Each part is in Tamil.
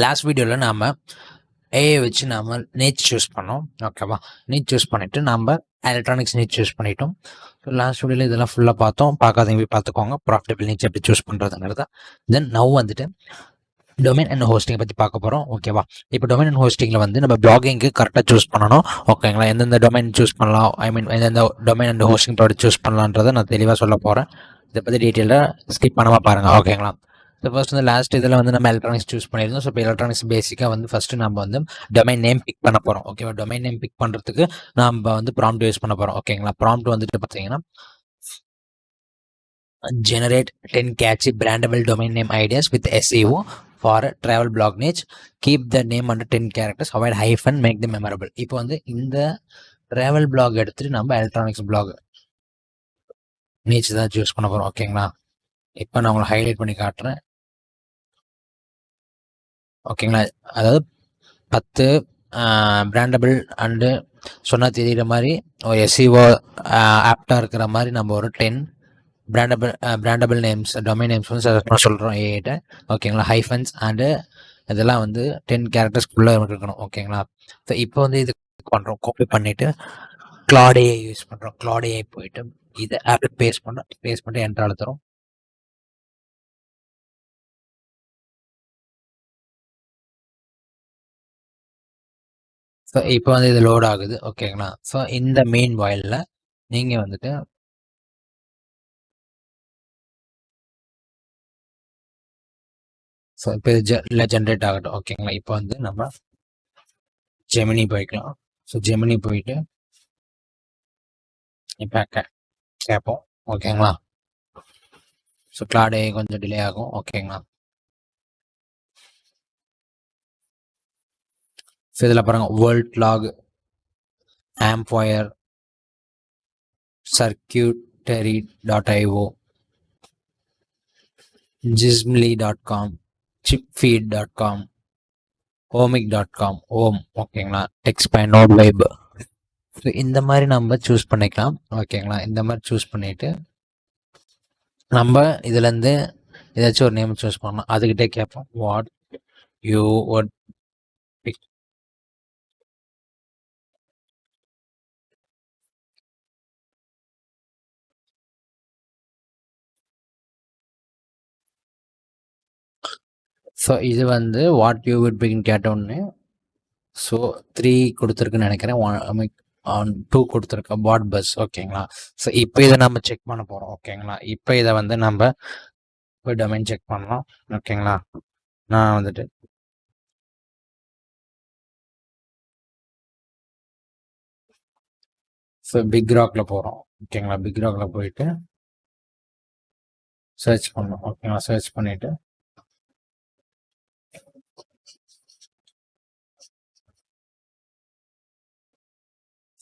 லாஸ்ட் வீடியோவில் நாம் ஏஐ வச்சு நாம் நீட் சூஸ் பண்ணோம். ஓகேவா? நீட் சூஸ் பண்ணிவிட்டு நம்ம எலக்ட்ரானிக்ஸ் நீட் சூஸ் பண்ணிட்டோம். ஸோ லாஸ்ட் வீடியோவில் இதெல்லாம் ஃபுல்லாக பார்த்தோம். பார்க்காதவங்க போய் பார்த்துக்கோங்க, ப்ராஃபிட்டபிள் நீட்ஸ் எப்படி சூஸ் பண்ணுறதுங்கிறத. தென் நவ் வந்துட்டு டொமைன் அண்ட் ஹோஸ்டிங்கை பற்றி பார்க்க போகிறோம். ஓகேவா? இப்போ டொமைன் அண்ட் ஹோஸ்டிங்கில் வந்து நம்ம பிளாகிங்க்கு கரெக்டாக சூஸ் பண்ணணும். ஓகேங்களா? எந்தெந்த டொமைன் சூஸ் பண்ணலாம், எந்தெந்த domain and hosting product choose பண்ணலான்றதை நான் தெளிவாக சொல்ல போகிறேன். இதை பற்றி டீட்டெயிலாக ஸ்கிப் பண்ணாமல் பாருங்கள். ஓகேங்களா? ஸோ ஃபர்ஸ்ட் வந்து லாஸ்ட் இதில் வந்து நம்ம எலக்ட்ரானிக்ஸ் சூஸ் பண்ணியிருந்தோம். ஸோ இப்போ எலக்ட்ரானிக்ஸ் பேசிக்காக வந்து ஃபஸ்ட்டு நம்ம வந்து டொமைன் நேம் பிக் பண்ண போகிறோம். ஓகேவா? டொமைன் நேம் பிக் பண்ணுறதுக்கு நம்ம வந்து ப்ராம்ப்ட் யூஸ் பண்ண போகிறோம். ஓகேங்களா? ப்ராம்ப்ட் வந்துட்டு பார்த்தீங்கன்னா generate 10 catchy brandable domain name ideas with SEO for a travel blog niche. Keep the name under 10 characters. Avoid hyphen. Make them memorable. இப்போ வந்து இந்த ட்ராவல் பிளாக் எடுத்துட்டு நம்ம எலக்ட்ரானிக்ஸ் பிளாக் நீச் தான் சூஸ் பண்ண போகிறோம். ஓகேங்களா? இப்போ நான் உங்களை ஹைலைட் பண்ணி காட்டுறேன். ஓகேங்களா? அதாவது 10 பிராண்டபிள் அண்டு சொன்னால் தெரிகிற மாதிரி ஒரு எஸ்இஓ ஆப்டாக இருக்கிற மாதிரி நம்ம ஒரு 10 பிராண்டபிள் நேம்ஸ் டொமைன் நேம்ஸ் வந்து சஜஸ்ட் பண்ண சொல்கிறோம் ஏஐட்ட. ஓகேங்களா? ஹைஃபன்ஸ் அண்டு இதெல்லாம் வந்து 10 கேரக்டர்ஸ்க்குள்ளே இருக்கணும். ஓகேங்களா? ஸோ இப்போ வந்து இது பண்ணுறோம், காப்பி பண்ணிவிட்டு கிளாட் ஏஐ யூஸ் பண்ணுறோம். கிளாட் ஏஐ போயிட்டு இதை ஆப்பில் பேஸ்ட் பண்ணிட்டு என்ட்ரு அழுத்துறோம். ஸோ இப்போ வந்து இது லோட் ஆகுது. ஓகேங்களா? ஸோ இந்த மெயின் வாயிலில் நீங்கள் வந்துட்டு ஸோ இப்போ இது ஜென்ரேட் ஆகட்டும். ஓகேங்களா? இப்போ வந்து நம்ம ஜெமினி போய்க்கலாம். ஸோ ஜெமினி போயிட்டு இப்போ கேட்போம். ஓகேங்களா? ஸோ கிளாட் ஏஐ கொஞ்சம் டிலே ஆகும். ஓகேங்களா? ஸோ இதில் பாருங்கள், world lock, ஆம்ஃபயர், circuitry.io, jismly.com, chipfeed.com, omic.com, ஓம். ஓகேங்களா? டெக்ஸ்ட் பை நோட் வைப். ஸோ இந்த மாதிரி நம்ம சூஸ் பண்ணிக்கலாம். ஓகேங்களா? இந்த மாதிரி சூஸ் பண்ணிவிட்டு நம்ம இதுலேருந்து ஏதாச்சும் ஒரு நேம் சூஸ் பண்ணலாம். அதுக்கிட்டே கேட்போம், what you would pick. So இது வந்து வாட் யூ would pick கேட்டோன்னு ஸோ 3 கொடுத்துருக்குன்னு நினைக்கிறேன். 2 கொடுத்துருக்கேன் வாட் பஸ். ஓகேங்களா? ஸோ இப்போ இதை நம்ம செக் பண்ண போகிறோம். ஓகேங்களா? இப்போ இதை வந்து நம்ம போய் டொமைன் செக் பண்ணலாம். ஓகேங்களா? நான் வந்துட்டு ஸோ பிக் ராக்கில் போகிறோம். ஓகேங்களா? பிக் ராக்கில் போயிட்டு சர்ச் பண்ணணும். ஓகேங்களா? சர்ச் பண்ணிவிட்டு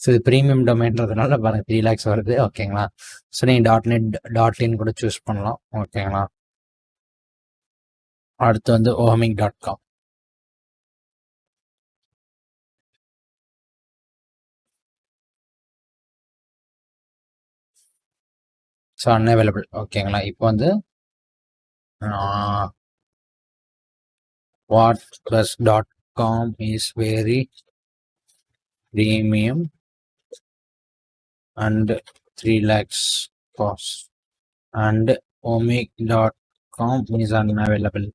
ஸோ இது ப்ரீமியம் டொமைன்றதுனால பாருங்கள் 3 lakhs வருது. ஓகேங்களா? ஸோ நீங்கள் .net.in கூட சூஸ் பண்ணலாம். ஓகேங்களா? அடுத்து வந்து omic.com. So unavailable. ஓகேங்களா? இப்போ வந்து whatbus.com is very premium and 3 lakhs cost and omic.com is unavailable.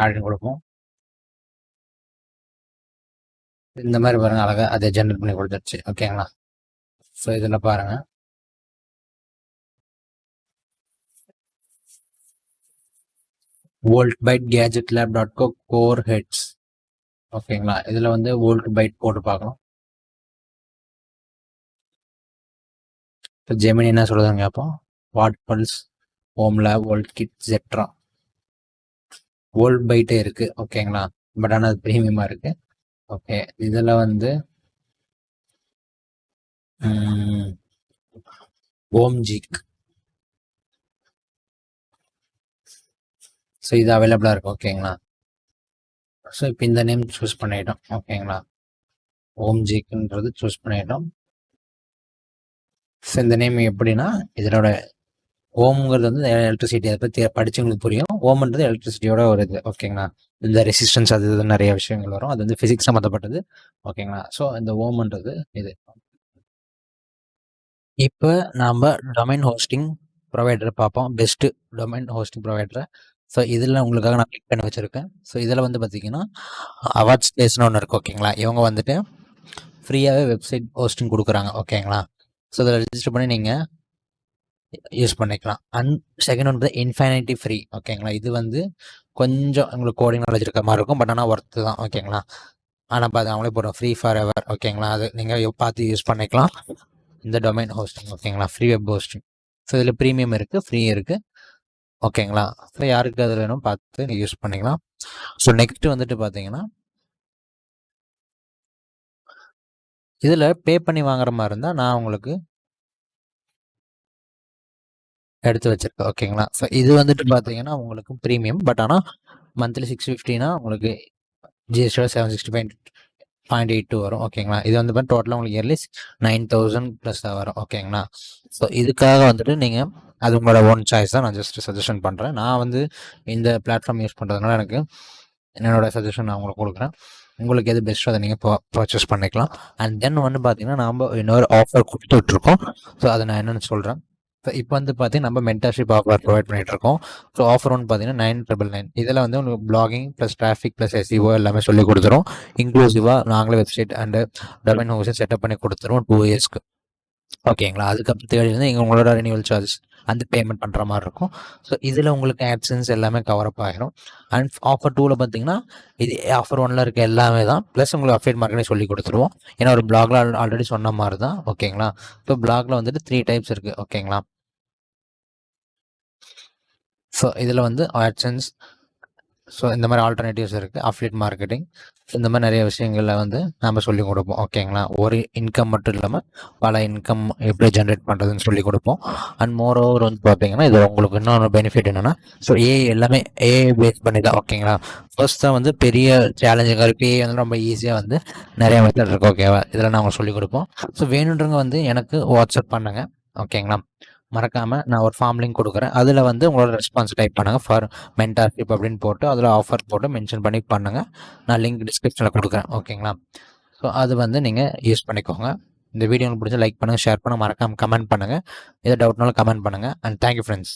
அப்படின்னு கொடுப்போம். இந்த மாதிரி பாருங்கள், அழகாக அதை ஜென்ரேட் பண்ணி கொடுத்துருச்சு. ஓகேங்களா? ஸோ இதில் பாருங்கள், voltbyte.gadgetlab.co core heads. ஓகேங்களா? இதில் வந்து voltbyte போட்டு பார்க்கலாம். இப்போ ஜெமினி என்ன சொல்லுதாங்க கேட்போம், watt pulse, home lab, volt kit, etcetera. voltbyte இருக்குது. ஓகேங்களா? பட் ஆனால் அது ப்ரீமியமாக இருக்குது. ஓகே, இதில் வந்து ஓம்ஜிக். ஸோ இது அவைலபிளாக இருக்குது. ஓகேங்களா? ஸோ இப்போ இந்த நேம் சூஸ் பண்ணிட்டோம். ஓகேங்களா? ஓம்ஜிக்ன்றது சூஸ் பண்ணிட்டோம். ஸோ இந்த நேம் எப்படின்னா இதனோட ஓம்ங்கிறது வந்து எலக்ட்ரிசிட்டி, அதை பற்றி படிச்சவங்களுக்கு புரியும். ஓம்ன்றது எலக்ட்ரிசிட்டியோட ஒரு இது, ஓகேங்களா. இந்த ரெசிஸ்டன்ஸ் அது இது நிறைய விஷயங்கள் வரும், அது வந்து ஃபிசிக்ஸ் சம்மந்தப்பட்டது, ஓகேங்களா. ஸோ இந்த ஓம்ன்றது இது. இப்போ நாம் டொமைன் ஹோஸ்டிங் ப்ரொவைடரை பார்ப்போம், பெஸ்ட்டு டொமைன் ஹோஸ்டிங் ப்ரொவைடரை. ஸோ இதில் உங்களுக்காக நான் கிளிக் பண்ணி வச்சுருக்கேன். ஸோ இதில் வந்து பார்த்தீங்கன்னா அவார்ட்ஸ் பிளேஸ்னு ஒன்று இருக்குது, ஓகேங்களா. இவங்க வந்துட்டு ஃப்ரீயாகவே வெப்சைட் ஹோஸ்டிங் கொடுக்குறாங்க, ஓகேங்களா. ஸோ இதில் ரெஜிஸ்டர் பண்ணி நீங்கள் யூஸ் பண்ணிக்கலாம். அண்ட் செகண்ட் வந்து இன்ஃபைனிட்டி ஃப்ரீ, ஓகேங்களா. இது வந்து கொஞ்சம் உங்களுக்கு கோடிங் நாலேஜ் இருக்க மாதிரி இருக்கும், பட் ஆனால் ஒர்த்து தான், ஓகேங்களா. ஆனால் பார்த்து அவங்களே போடுறோம் ஃப்ரீ ஃபார் எவர், ஓகேங்களா. அது நீங்கள் பார்த்து யூஸ் பண்ணிக்கலாம் இந்த டொமைன் ஹோஸ்டிங், ஓகேங்களா. Free web hosting. ஸோ இதில் ப்ரீமியம் இருக்குது, ஃப்ரீ இருக்குது, ஓகேங்களா. ஸோ யாருக்கு அது வேணும் பார்த்து நீங்கள் யூஸ் பண்ணிக்கலாம். ஸோ நெக்ஸ்ட்டு வந்துட்டு பார்த்தீங்கன்னா இதில் பே பண்ணி வாங்குற மாதிரி இருந்தால் நான் உங்களுக்கு எடுத்து வச்சிருக்கேன், ஓகேங்களா. ஸோ இது வந்துட்டு பார்த்தீங்கன்னா உங்களுக்கு ப்ரீமியம், பட் ஆனால் மந்த்லி 650னா உங்களுக்கு ஜிஎஸ்டியோட 765.82 வரும், ஓகேங்களா. இது வந்து டோட்டலாக உங்களுக்கு இயர்லி 9000 ப்ளஸ் வரும், ஓகேங்களா. ஸோ இதுக்காக வந்துட்டு நீங்கள் அது உங்களோட ஓன் சாய்ஸ் தான், நான் ஜஸ்ட் சஜஷன் பண்ணுறேன். நான் வந்து இந்த பிளாட்ஃபார்ம் யூஸ் பண்ணுறதுனால எனக்கு என்னோட சஜஷன் நான் உங்களுக்கு கொடுக்குறேன். உங்களுக்கு எது பெஸ்ட்டோ அதை நீங்கள் பர்ச்சேஸ் பண்ணிக்கலாம். அண்ட் தென் வந்து பார்த்தீங்கன்னா நாம் இன்னொரு ஆஃபர் கொடுத்துட்ருக்கோம். ஸோ அதை நான் என்னென்னு சொல்கிறேன். ஸோ இப்போ வந்து பார்த்தீங்கன்னா நம்ம மென்டர்ஷிப் ஆஃபர் ப்ரொவைட் பண்ணிகிட்டு இருக்கோம். ஸோ ஆஃபர் ஒன்று பார்த்தீங்கன்னா 999. இதில் வந்து உங்களுக்கு blogging plus traffic plus SEO எல்லாமே சொல்லி கொடுத்துரும். இன்க்ளூசிவாக நாங்களே website and domain hosting setup பண்ணி கொடுத்துருவோம் 2 இயர்ஸ்க்கு, ஓகேங்களா. அதுக்கப்புறம் தேடி வந்து நீங்கள் உங்களோட ரினியூவல் சார்ஜஸ் அந்த பேமெண்ட் பண்ணுற மாதிரி இருக்கும். ஸோ இதில் உங்களுக்கு ஆட்சன்ஸ் எல்லாமே கவரப் ஆகிரும். அண்ட் ஆஃபர் 2வில் பார்த்தீங்கன்னா இது ஆஃபர் 1ல் இருக்க எல்லாமே தான், ப்ளஸ் உங்களுக்கு அஃபிலியேட் மார்க்கெட்டிங் சொல்லி கொடுத்துருவோம். ஏன்னா ஒரு பிளாகில் ஆல்ரெடி சொன்ன மாதிரி தான், ஓகேங்களா. ஸோ பிளாகில் வந்துட்டு 3 டைப்ஸ் இருக்குது, ஓகேங்களா. ஸோ இதில் வந்து ஆட்சன்ஸ், ஸோ இந்த மாதிரி ஆல்டர்னேட்டிவ்ஸ் இருக்குது, அஃபிலியேட் மார்க்கெட்டிங், இந்த மாதிரி நிறைய விஷயங்களில் வந்து நம்ம சொல்லிக் கொடுப்போம், ஓகேங்களா. ஒரு இன்கம் மட்டும் இல்லாமல் பல இன்கம் எப்படி ஜென்ரேட் பண்ணுறதுன்னு சொல்லிக் கொடுப்போம். அண்ட் மோர் ஓவர் வந்து பார்த்தீங்கன்னா இது உங்களுக்கு இன்னொரு பெனிஃபிட் என்னென்னா, ஸோ எல்லாமே ஏஐ பேஸ் பண்ணி தான், ஓகேங்களா. ஃபர்ஸ்ட் தான் வந்து பெரிய சேலஞ்சுங்க இருக்குது, ஏஐ வந்து ரொம்ப ஈஸியாக வந்து நிறைய மெத்தட் இருக்குது, ஓகேவா. இதில் நான் உங்களுக்கு சொல்லிக் கொடுப்போம். ஸோ வேணுன்றவங்க வந்து எனக்கு வாட்ஸ்அப் பண்ணுங்கள், ஓகேங்களா. மறக்காமல் நான் ஒரு ஃபார்ம் லிங்க் கொடுக்குறேன், அதில் வந்து உங்களோட ரெஸ்பான்ஸ் டைப் பண்ணுங்கள், ஃபார் மென்டார்ஷிப் அப்படின்னு போட்டு அதில் ஆஃபர் போட்டு மென்ஷன் பண்ணி பண்ணுங்கள். நான் லிங்க் டிஸ்கிரிப்ஷனில் கொடுக்குறேன், ஓகேங்களா. ஸோ அது வந்து நீங்கள் யூஸ் பண்ணிக்கோங்க. இந்த வீடியோ உங்களுக்கு பிடிச்சா லைக் பண்ணுங்கள், ஷேர் பண்ணுங்கள், மறக்காமல் கமெண்ட் பண்ணுங்கள். எதாவது டவுட்னாலும் கமெண்ட் பண்ணுங்கள். And thank you friends.